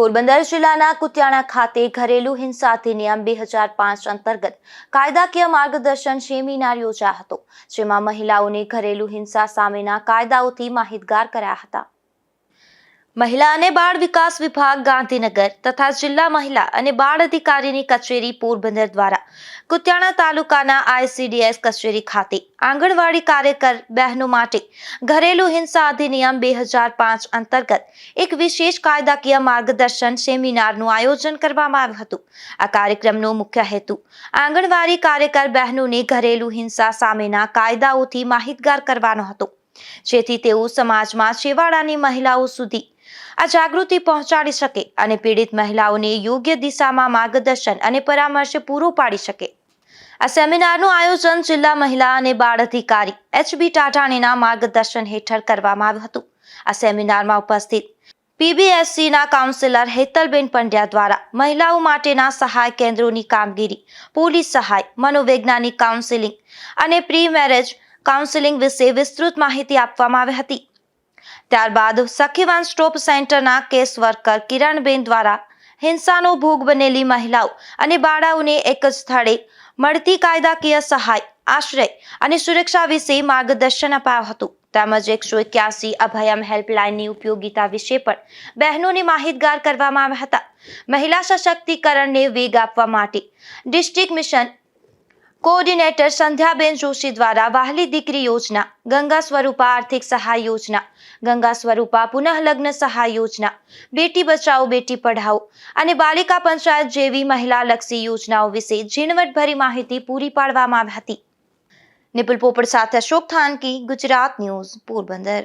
પોરબંદર જિલ્લાના કુતિયાણા ખાતે ઘરેલુ હિંસા અધિનિયમ 2005 અંતર્ગત કાયદાકીય માર્ગદર્શન સેમિનાર યોજાયો હતો, જેમાં મહિલાઓને ઘરેલુ હિંસા સામેના કાયદાઓથી માહિતગાર કર્યા હતા। મહિલા અને બાળ વિકાસ વિભાગ ગાંધીનગર તથા જિલ્લા મહિલા અને બાળ અધિકારીની કચેરી પોરબંદર દ્વારા કુતિયાણા તાલુકાના ICDS કચેરી ખાતે આંગણવાડી કાર્યકર બહેનો માટે ઘરેલુ હિંસા અધિનિયમ 2005 અંતર્ગત એક વિશેષ કાયદાકીય માર્ગદર્શન સેમિનારનું આયોજન કરવામાં આવ્યું હતું। આ કાર્યક્રમનો મુખ્ય હેતુ આંગણવાડી કાર્યકર બહેનોને ઘરેલુ હિંસા સામેના કાયદાઓથી માહિતગાર કરવાનો હતો, જેથી તેઓ સમાજમાં છેવાડાની મહિલાઓ સુધી આ જાગૃતિ પહોંચાડી શકે અને પીડિત મહિલાઓને યોગ્ય દિશામાં માર્ગદર્શન અને પરામર્શ પૂરો પાડી શકે। આ સેમિનારનું આયોજન જિલ્લા મહિલા અને બાળ અધિકારી HB ટાટાણીના માર્ગદર્શન હેઠળ કરવામાં આવ્યું હતું। આ સેમિનારમાં ઉપસ્થિત PBSCના કાઉન્સિલર હેતલબેન પંડ્યા દ્વારા મહિલાઓ માટેના સહાય કેન્દ્રોની કામગીરી, પોલીસ સહાય, મનોવૈજ્ઞાનિક કાઉન્સિલિંગ અને પ્રી મેરેજ કાઉન્સિલિંગ વિશે વિસ્તૃત માહિતી આપવામાં આવી હતી। ત્યારબાદ સખી વન સ્ટોપ સેન્ટરના કેસ વર્કર કિરણબેન દ્વારા હિંસાનો ભોગ બનેલી મહિલાઓ અને બાળાઓને એક જ સ્થળે મળતી કાયદાકીય સહાય, આશ્રય અને સુરક્ષા વિશે માર્ગદર્શન અપાયું હતું। તેમજ 181 અભયમ હેલ્પલાઇનની ઉપયોગિતા વિશે પણ બહેનોને માહિતગાર કરવામાં આવ્યા હતા। મહિલા સશક્તિકરણને વેગ આપવા માટે ડિસ્ટ્રિક્ટ મિશન કોઓર્ડિનેટર સંધ્યાબેન જોશી દ્વારા વહાલી દીકરી યોજના, ગંગા સ્વરૂપા આર્થિક સહાય યોજના, ગંગા સ્વરૂપા પુનઃલગ્ન સહાય યોજના, બેટી બચાવો બેટી પઢાઓ અને બાલિકા પંચાયત જેવી મહિલાલક્ષી યોજનાઓ વિશે ઝીણવટભરી માહિતી પૂરી પાડવામાં આવી હતી। નિપુલ પોપટ સાથે અશોક થાનકી, ગુજરાત ન્યૂઝ, પોરબંદર।